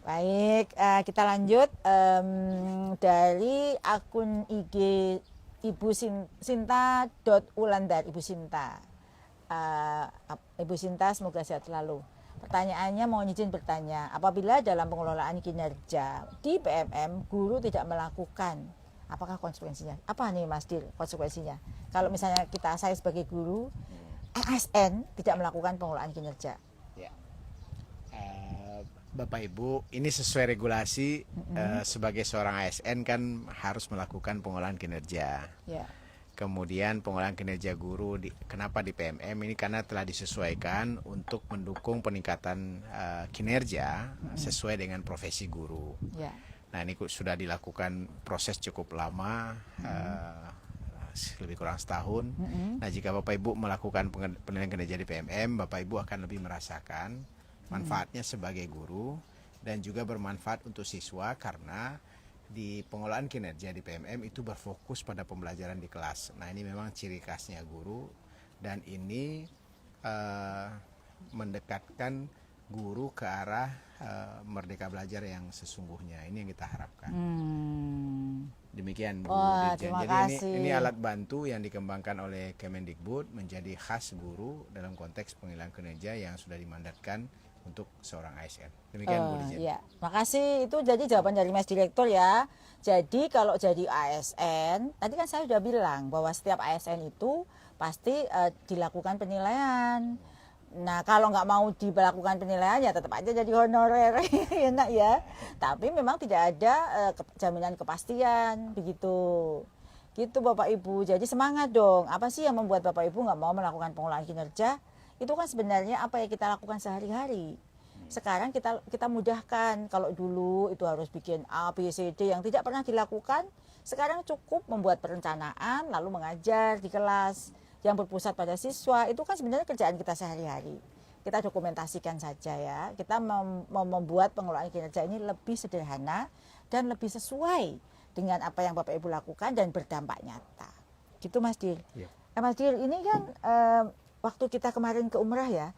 Baik, kita lanjut dari akun IG Ibu Sinta.ulandar. Ibu Sinta. Ibu Sinta semoga sehat selalu. Pertanyaannya mau izin bertanya, apabila dalam pengelolaan kinerja di PMM guru tidak melakukan, apakah konsekuensinya? Apa nih Mas Dir konsekuensinya? Kalau misalnya saya sebagai guru, ASN tidak melakukan pengelolaan kinerja. Ya. Bapak Ibu, ini sesuai regulasi sebagai seorang ASN kan harus melakukan pengelolaan kinerja. Ya. Kemudian pengelolaan kinerja guru, kenapa di PMM ini? Karena telah disesuaikan untuk mendukung peningkatan kinerja sesuai dengan profesi guru. Ya. Nah, ini sudah dilakukan proses cukup lama, lebih kurang setahun. Nah, jika Bapak Ibu melakukan penilaian kinerja di PMM, Bapak Ibu akan lebih merasakan manfaatnya sebagai guru dan juga bermanfaat untuk siswa, karena di pengelolaan kinerja di PMM itu berfokus pada pembelajaran di kelas. Nah, ini memang ciri khasnya guru, dan ini mendekatkan guru ke arah merdeka belajar yang sesungguhnya. Ini yang kita harapkan. Demikian Bu Dirjen. Terima Jadi kasih. ini alat bantu yang dikembangkan oleh Kemendikbud menjadi khas guru dalam konteks penilaian kinerja yang sudah dimandatkan untuk seorang ASN. Demikian Bu Dirjen. Ya, makasih. Itu jadi jawaban dari Mas Direktur ya. Jadi kalau jadi ASN, tadi kan saya sudah bilang bahwa setiap ASN itu pasti dilakukan penilaian. Nah, kalau nggak mau dilakukan penilaian ya tetap aja jadi honorer, enak ya. Tapi memang tidak ada jaminan kepastian, begitu. Gitu Bapak Ibu. Jadi semangat dong. Apa sih yang membuat Bapak Ibu nggak mau melakukan pengelolaan kinerja? Itu kan sebenarnya apa yang kita lakukan sehari-hari. Sekarang kita mudahkan. Kalau dulu itu harus bikin A, B, C, D yang tidak pernah dilakukan, sekarang cukup membuat perencanaan lalu mengajar di kelas yang berpusat pada siswa. Itu kan sebenarnya kerjaan kita sehari-hari. Kita dokumentasikan saja ya. Kita membuat pengelolaan kinerja ini lebih sederhana dan lebih sesuai dengan apa yang Bapak Ibu lakukan dan berdampak nyata. Gitu Mas Dir. Ya. Mas Dir, ini kan waktu kita kemarin ke umrah ya,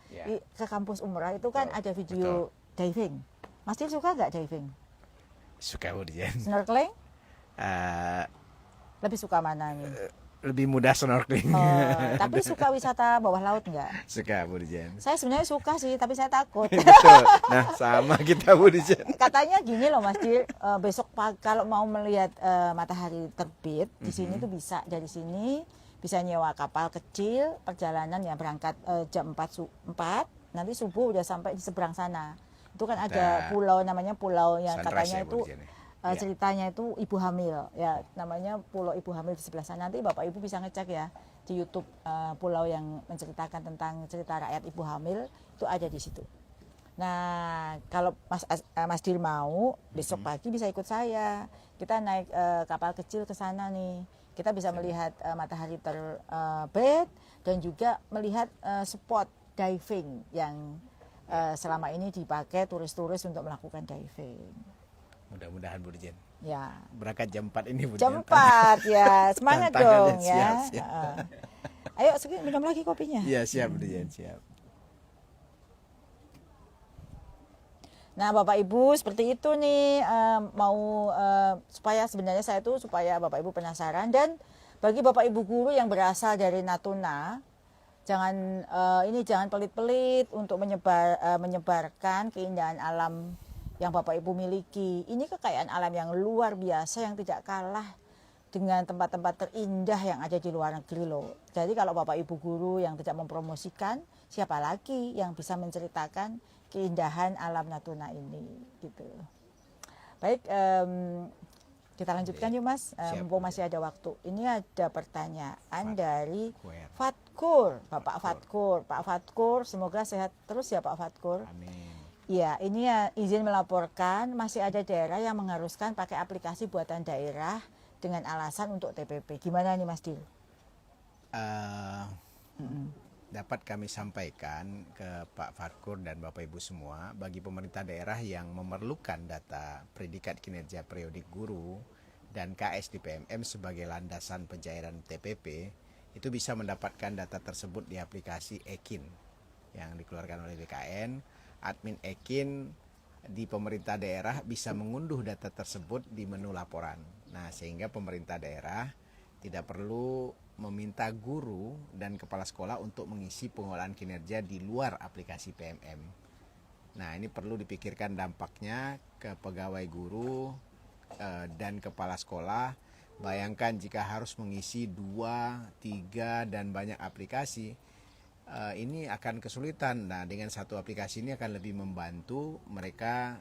ke kampus umrah itu kan ada video diving. Mas Dir suka nggak diving? Suka Bu Dirjen. Snorkeling? Eh, Lebih suka mana nih? lebih mudah snorkeling. Oh, tapi suka wisata bawah laut nggak? Suka Bu Dirjen. Saya sebenarnya suka sih, tapi saya takut. Betul. Nah, sama kita Bu Dirjen. Katanya gini loh Mas Dir, besok pagi kalau mau melihat matahari terbit di sini tuh bisa dari sini bisa nyewa kapal kecil perjalanan yang berangkat jam 4 nanti subuh udah sampai di seberang sana. Itu kan ada pulau namanya pulau yang katanya Sunrise ya, Bu itu Dirjen, ya? ceritanya itu Ibu Hamil ya, namanya Pulau Ibu Hamil di sebelah sana. Nanti Bapak Ibu bisa ngecek ya di YouTube pulau yang menceritakan tentang cerita rakyat Ibu Hamil itu ada di situ. Nah, kalau Mas Dir mau besok pagi bisa ikut saya. Kita naik kapal kecil ke sana nih. Kita bisa melihat matahari terbit dan juga melihat spot diving yang selama ini dipakai turis-turis untuk melakukan diving. Mudah-mudahan Bu Dirjen. Ya. Berangkat jam 4 ini Bu Jam Dirjen. 4 ya. Semangat Tantangannya dong ya. siap. Ayo minum lagi kopinya. Iya, siap Bu Dirjen, siap. Nah, Bapak Ibu seperti itu nih supaya sebenarnya saya tuh supaya Bapak Ibu penasaran, dan bagi Bapak Ibu guru yang berasal dari Natuna, jangan pelit-pelit untuk menyebarkan keindahan alam yang Bapak Ibu miliki. Ini kekayaan alam yang luar biasa yang tidak kalah dengan tempat-tempat terindah yang ada di luar negeri loh. Jadi kalau Bapak Ibu guru yang tidak mempromosikan, siapa lagi yang bisa menceritakan keindahan alam Natuna ini gitu. Baik, kita lanjutkan yuk Mas, mumpung masih ada waktu. Ini ada pertanyaan dari Fatkur, Bapak Fatkur. Pak Fatkur, semoga sehat terus ya Pak Fatkur. Amin. Ya, ini ya izin melaporkan masih ada daerah yang mengharuskan pakai aplikasi buatan daerah dengan alasan untuk TPP. Gimana nih Mas Dil? Dapat kami sampaikan ke Pak Fatkur dan Bapak Ibu semua, bagi pemerintah daerah yang memerlukan data predikat kinerja periodik guru dan KS di PMM sebagai landasan pencairan TPP, itu bisa mendapatkan data tersebut di aplikasi Ekin yang dikeluarkan oleh BKN. Admin Ekin di pemerintah daerah bisa mengunduh data tersebut di menu laporan. Nah, sehingga pemerintah daerah tidak perlu meminta guru dan kepala sekolah untuk mengisi pengolahan kinerja di luar aplikasi PMM. Nah, ini perlu dipikirkan dampaknya ke pegawai guru dan kepala sekolah. Bayangkan jika harus mengisi 2, 3 dan banyak aplikasi, ini akan kesulitan. Nah, dengan satu aplikasi ini akan lebih membantu mereka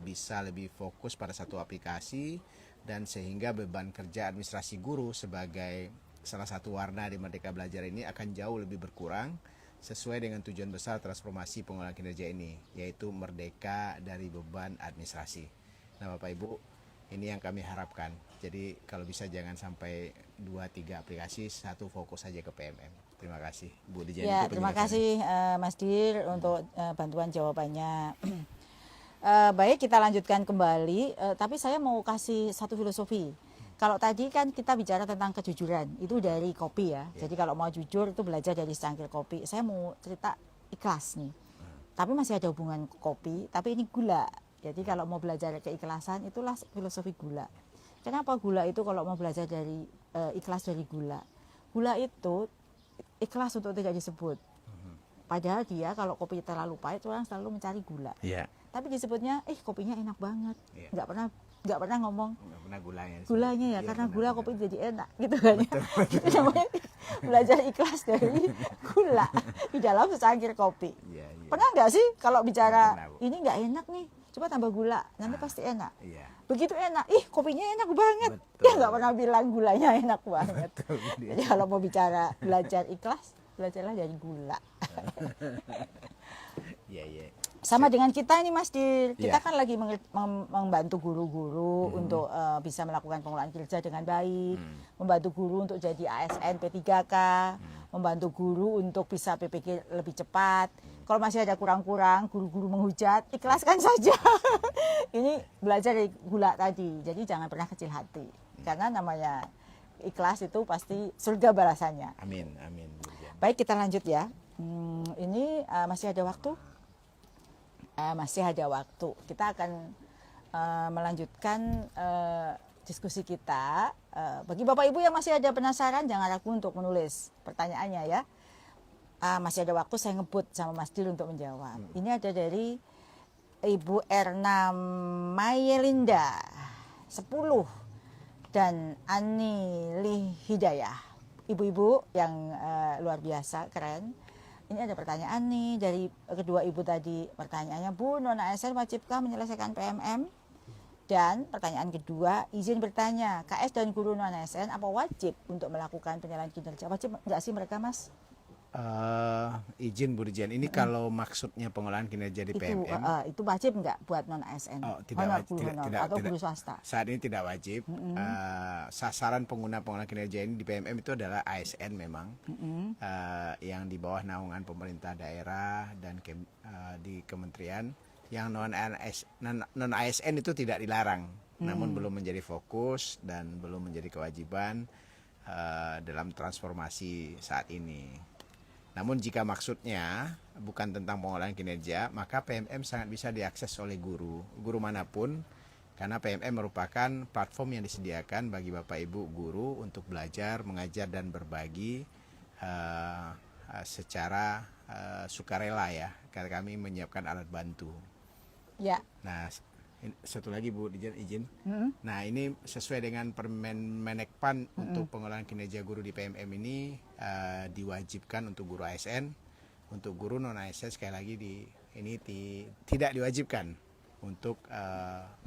bisa lebih fokus pada satu aplikasi, dan sehingga beban kerja administrasi guru sebagai salah satu warna di Merdeka Belajar ini akan jauh lebih berkurang sesuai dengan tujuan besar transformasi pengolahan kinerja ini, yaitu merdeka dari beban administrasi. Nah, Bapak Ibu, ini yang kami harapkan. Jadi kalau bisa jangan sampai 2-3 aplikasi, satu fokus saja ke PMM. Terima kasih Bu Dirjen. Ya, terima kasih Mas Dir untuk bantuan jawabannya. Baik, kita lanjutkan kembali. Tapi saya mau kasih satu filosofi. Kalau tadi kan kita bicara tentang kejujuran, itu dari kopi ya. Jadi kalau mau jujur itu belajar dari secangkir kopi. Saya mau cerita ikhlas nih. Tapi masih ada hubungan kopi, tapi ini gula. Jadi kalau mau belajar keikhlasan, itulah filosofi gula. Kenapa gula itu kalau mau belajar dari ikhlas dari gula? Gula itu ikhlas untuk tidak disebut. Padahal dia kalau kopi terlalu pahit, orang selalu mencari gula. Iya. Tapi disebutnya, kopinya enak banget. Iya. Nggak pernah ngomong Nggak pernah gulanya ya, Iya, karena benar, gula benar. kopi jadi enak gitu kan ya. Itu namanya belajar ikhlas dari gula di dalam secangkir kopi. Iya, iya. Pernah nggak sih kalau bicara Pernah, Bu. ini nggak enak nih, coba tambah gula, nanti pasti enak. Iya. Begitu enak, kopinya enak banget. Betul. Ya nggak pernah bilang gulanya enak banget. Betul, Bu Dirjen. Jadi kalau mau bicara belajar ikhlas, belajarlah dari gula. Iya, iya. Sama dengan kita ini Mas Dir, kita Iya. kan lagi membantu guru-guru untuk bisa melakukan pengolahan kinerja dengan baik, membantu guru untuk jadi ASN P3K, membantu guru untuk bisa PPG lebih cepat. Kalau masih ada kurang-kurang, guru-guru menghujat, ikhlaskan saja. Ini belajar dari gula tadi, jadi jangan pernah kecil hati. Karena namanya ikhlas itu pasti surga balasannya. Amin, amin Bu Dirjen. Baik, kita lanjut ya. Ini masih ada waktu? Masih ada waktu. Kita akan melanjutkan diskusi kita. Bagi Bapak Ibu yang masih ada penasaran, jangan ragu untuk menulis pertanyaannya ya. Masih ada waktu, saya ngebut sama Mas Dil untuk menjawab. Ini ada dari Ibu Erna Mayelinda 10 dan Ani Hidayah. Ibu-ibu yang luar biasa, keren. Ini ada pertanyaan nih dari kedua ibu tadi. Pertanyaannya, Bu, non ASN wajibkah menyelesaikan PMM? Dan pertanyaan kedua, izin bertanya, KS dan guru non ASN apa wajib untuk melakukan penilaian kinerja? Wajib nggak sih mereka, Mas? Izin Bu Dirjen, ini kalau maksudnya pengolahan kinerja di PMM Itu wajib nggak buat non ASN? Atau guru swasta? Saat ini tidak wajib. Sasaran pengolahan kinerja ini di PMM itu adalah ASN memang, yang di bawah naungan pemerintah daerah dan di kementerian. Yang non ASN itu tidak dilarang, namun belum menjadi fokus dan belum menjadi kewajiban dalam transformasi saat ini. Namun jika maksudnya bukan tentang pengolahan kinerja, maka PMM sangat bisa diakses oleh guru manapun, karena PMM merupakan platform yang disediakan bagi Bapak Ibu guru untuk belajar, mengajar dan berbagi secara sukarela ya, karena kami menyiapkan alat bantu. Ya. Nah, satu lagi Bu Dirjen, izin. Nah, ini sesuai dengan Permen Menekpan untuk pengolahan kinerja guru di PMM ini diwajibkan untuk guru ASN, untuk guru non ASN sekali lagi tidak diwajibkan untuk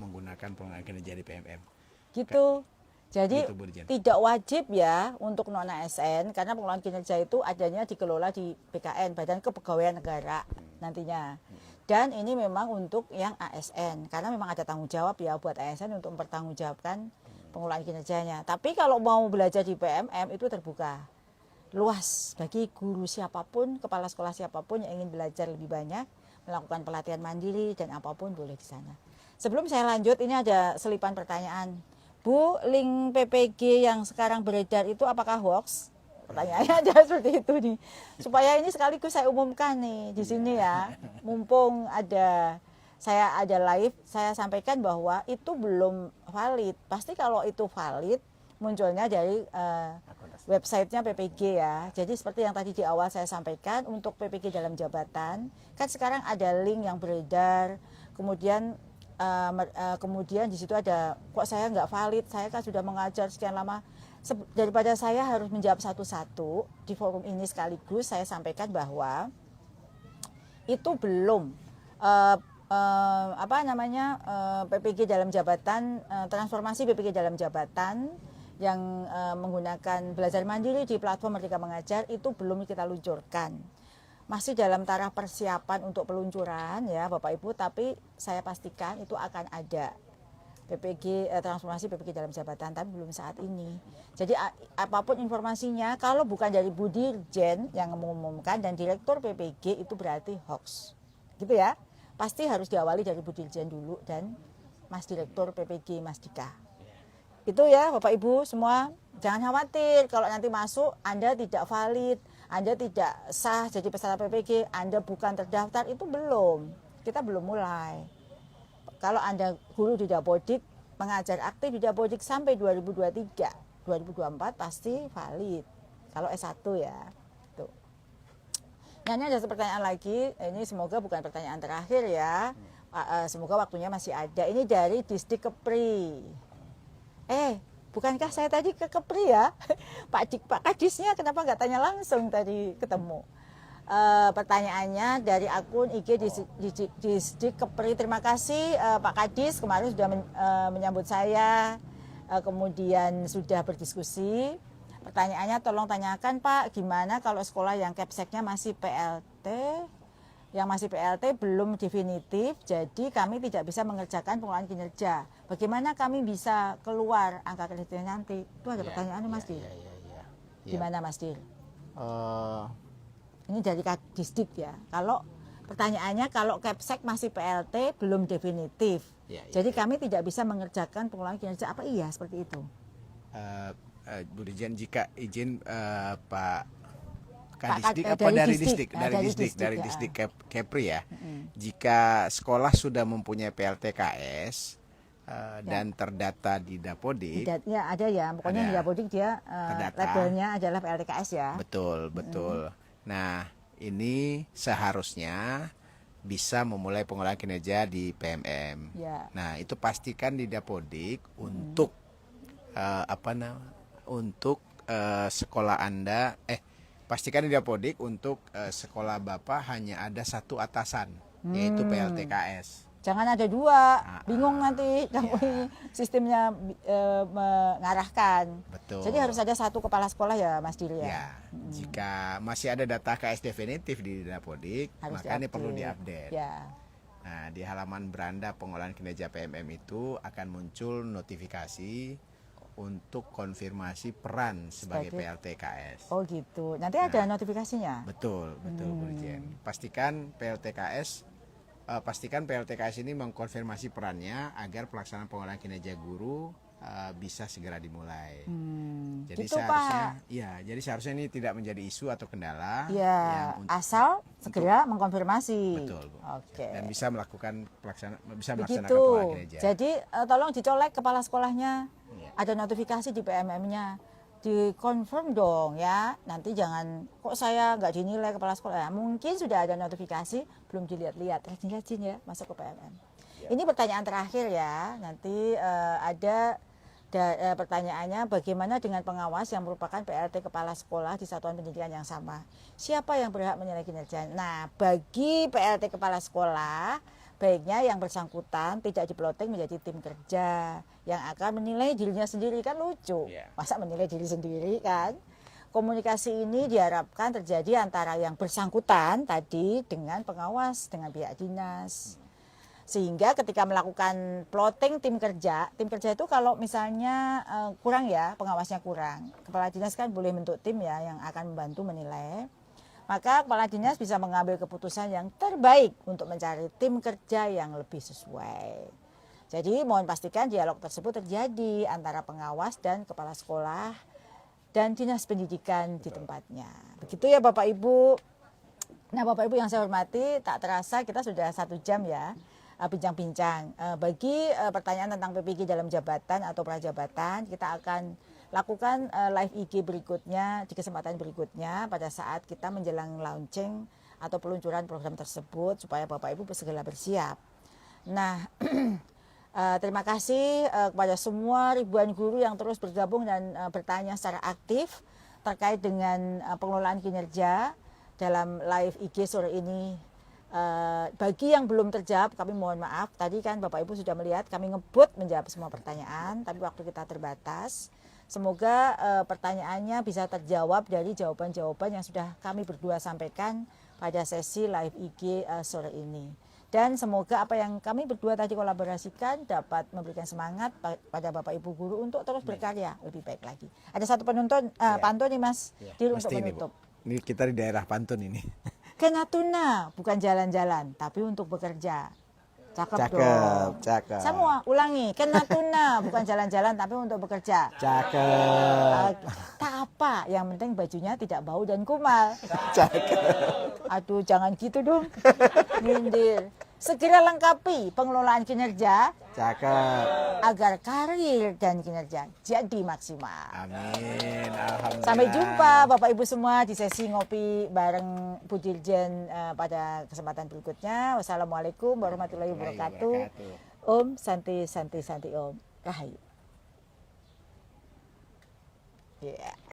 menggunakan pengolahan kinerja di PMM. Gitu. Jadi gitu, tidak wajib ya untuk non ASN, karena pengolahan kinerja itu adanya dikelola di BKN, Badan Kepegawaian Negara nantinya. Dan ini memang untuk yang ASN, karena memang ada tanggung jawab ya buat ASN untuk mempertanggungjawabkan pengolahan kinerjanya. Tapi kalau mau belajar di PMM itu terbuka, luas bagi guru siapapun, kepala sekolah siapapun yang ingin belajar lebih banyak, melakukan pelatihan mandiri dan apapun boleh di sana. Sebelum saya lanjut, ini ada selipan pertanyaan. Bu, link PPG yang sekarang beredar itu apakah hoax? Pertanyaannya aja seperti itu nih. Supaya ini sekaligus saya umumkan nih di sini ya. Mumpung saya ada live, saya sampaikan bahwa itu belum valid. Pasti kalau itu valid munculnya dari websitenya PPG ya. Jadi seperti yang tadi di awal saya sampaikan, untuk PPG dalam jabatan, kan sekarang ada link yang beredar, kemudian di situ ada, kok saya nggak valid, saya kan sudah mengajar sekian lama. Daripada saya harus menjawab satu-satu di forum ini sekaligus, saya sampaikan bahwa itu belum PPG dalam jabatan, transformasi PPG dalam jabatan yang menggunakan belajar mandiri di platform Merdeka Mengajar itu belum kita luncurkan. Masih dalam taraf persiapan untuk peluncuran ya Bapak Ibu, tapi saya pastikan itu akan ada PPG, transformasi PPG dalam jabatan, tapi belum saat ini. Jadi apapun informasinya, kalau bukan dari Bu Dirjen yang mengumumkan dan Direktur PPG, itu berarti hoax. Gitu ya. Pasti harus diawali dari Bu Dirjen dulu dan Mas Direktur PPG, Mas Dika. Itu ya Bapak Ibu semua, jangan khawatir kalau nanti masuk Anda tidak valid, Anda tidak sah jadi peserta PPG, Anda bukan terdaftar, itu belum. Kita belum mulai. Kalau Anda guru di Dapodik, mengajar aktif di Dapodik sampai 2023, 2024 pasti valid. Kalau S1 ya. Tuh. Nah, ini ada pertanyaan lagi. Ini semoga bukan pertanyaan terakhir ya. Semoga waktunya masih ada. Ini dari Disdik Kepri. Bukankah saya tadi ke Kepri ya? Pak Kadisnya kenapa nggak tanya langsung tadi ketemu? Pertanyaannya dari akun IG Disdik Kepri. Terima kasih Pak Kadis, kemarin sudah menyambut saya, kemudian sudah berdiskusi. Pertanyaannya, tolong tanyakan Pak, gimana kalau sekolah yang capseknya masih PLT, yang masih PLT belum definitif, jadi kami tidak bisa mengerjakan pengolahan kinerja. Bagaimana kami bisa keluar angka krediturnya nanti? Itu ada pertanyaan nih Mas Dir. Gimana Mas Dir? Ini dari Kadisdik ya. Kalau pertanyaannya, kalau capsek masih PLT belum definitif, jadi kami tidak bisa mengerjakan pengolahan kinerja, apa iya seperti itu? Bu Dirjen, jika izin Pak Kadisdik apa dari Disdik Kepri ya. Jika sekolah sudah mempunyai PLTKS dan terdata di Dapodik. Ya ada ya, pokoknya di Ada. Dapodik dia Terdata. labelnya adalah PLTKS ya. Betul, betul. Nah, ini seharusnya bisa memulai pengolahan kinerja di PMM. Ya. Nah, itu pastikan di Dapodik untuk untuk sekolah Anda pastikan di Dapodik untuk sekolah Bapak hanya ada satu atasan, yaitu PLTKS. Jangan ada dua, bingung nanti kamu ini sistemnya mengarahkan. Betul. Jadi harus ada satu kepala sekolah ya Mas Diri ya. Ya, jika masih ada data KS definitif di Dapodik, Harus maka ini diupdate. perlu diupdate. Ya. Nah, di halaman beranda pengolahan kinerja PMM itu akan muncul notifikasi untuk konfirmasi peran sebagai PLTKS. Oh gitu. Nanti ada notifikasinya. Betul, betul, Bu Dirjen. Pastikan PLTKS ini mengkonfirmasi perannya agar pelaksanaan pengolahan kinerja guru bisa segera dimulai. Jadi gitu, Pak. jadi seharusnya ini tidak menjadi isu atau kendala. Ya, yang asal segera mengkonfirmasi. Betul, Bu. Oke. Dan bisa melaksanakan pengolahan Begitu. kinerja. Jadi tolong dicolek kepala sekolahnya. Iya. Ada notifikasi di PMM-nya. Dikonfirm dong ya. Nanti jangan kok saya nggak dinilai kepala sekolah. Ya, mungkin sudah ada notifikasi belum dilihat-lihat. Rajin-rajin ya masuk ke PMM. Ini pertanyaan terakhir ya. Nanti ada pertanyaannya, bagaimana dengan pengawas yang merupakan PLT kepala sekolah di satuan pendidikan yang sama? Siapa yang berhak menilai kinerja? Nah, bagi PLT kepala sekolah, baiknya yang bersangkutan tidak diploting menjadi tim kerja yang akan menilai dirinya sendiri. Kan lucu, masa menilai diri sendiri kan? Komunikasi ini diharapkan terjadi antara yang bersangkutan tadi dengan pengawas, dengan pihak dinas. Sehingga ketika melakukan plotting tim kerja itu kalau misalnya kurang ya, pengawasnya kurang, kepala dinas kan boleh bentuk tim ya yang akan membantu menilai. Maka kepala dinas bisa mengambil keputusan yang terbaik untuk mencari tim kerja yang lebih sesuai. Jadi mohon pastikan dialog tersebut terjadi antara pengawas dan kepala sekolah dan dinas pendidikan di tempatnya. Begitu ya Bapak Ibu. Nah Bapak Ibu yang saya hormati, tak terasa kita sudah 1 jam ya bincang-bincang. Bagi pertanyaan tentang PPG dalam jabatan atau prajabatan, kita akan lakukan live IG berikutnya di kesempatan berikutnya pada saat kita menjelang launching atau peluncuran program tersebut supaya Bapak Ibu segera bersiap. Nah, terima kasih kepada semua ribuan guru yang terus bergabung dan bertanya secara aktif terkait dengan pengelolaan kinerja dalam live IG sore ini. Bagi yang belum terjawab kami mohon maaf. Tadi kan Bapak Ibu sudah melihat kami ngebut menjawab semua pertanyaan, tapi waktu kita terbatas. Semoga pertanyaannya bisa terjawab dari jawaban-jawaban yang sudah kami berdua sampaikan pada sesi live IG sore ini. Dan semoga apa yang kami berdua tadi kolaborasikan dapat memberikan semangat pada Bapak Ibu guru untuk terus berkarya lebih baik lagi. Ada satu penonton pantun nih Mas Dir untuk menutup. Ini kita di daerah Pantun ini. Ke Natuna bukan jalan-jalan tapi untuk bekerja. Cakep Cakep, dong. cakep. Semua ulangi. Ke Natuna bukan jalan-jalan tapi untuk bekerja. Cakep. Tak apa, yang penting bajunya tidak bau dan kumal. Cakep. Aduh, jangan gitu dong. Nyindir. Segera lengkapi pengelolaan kinerja Cakep. agar karir dan kinerja jadi maksimal. Amin. Alhamdulillah. Sampai jumpa Bapak Ibu semua di sesi ngopi bareng Bu Dirjen pada kesempatan berikutnya. Wassalamualaikum warahmatullahi wabarakatuh. Om Santi Santi Santi Om. Rahayu. Yeah.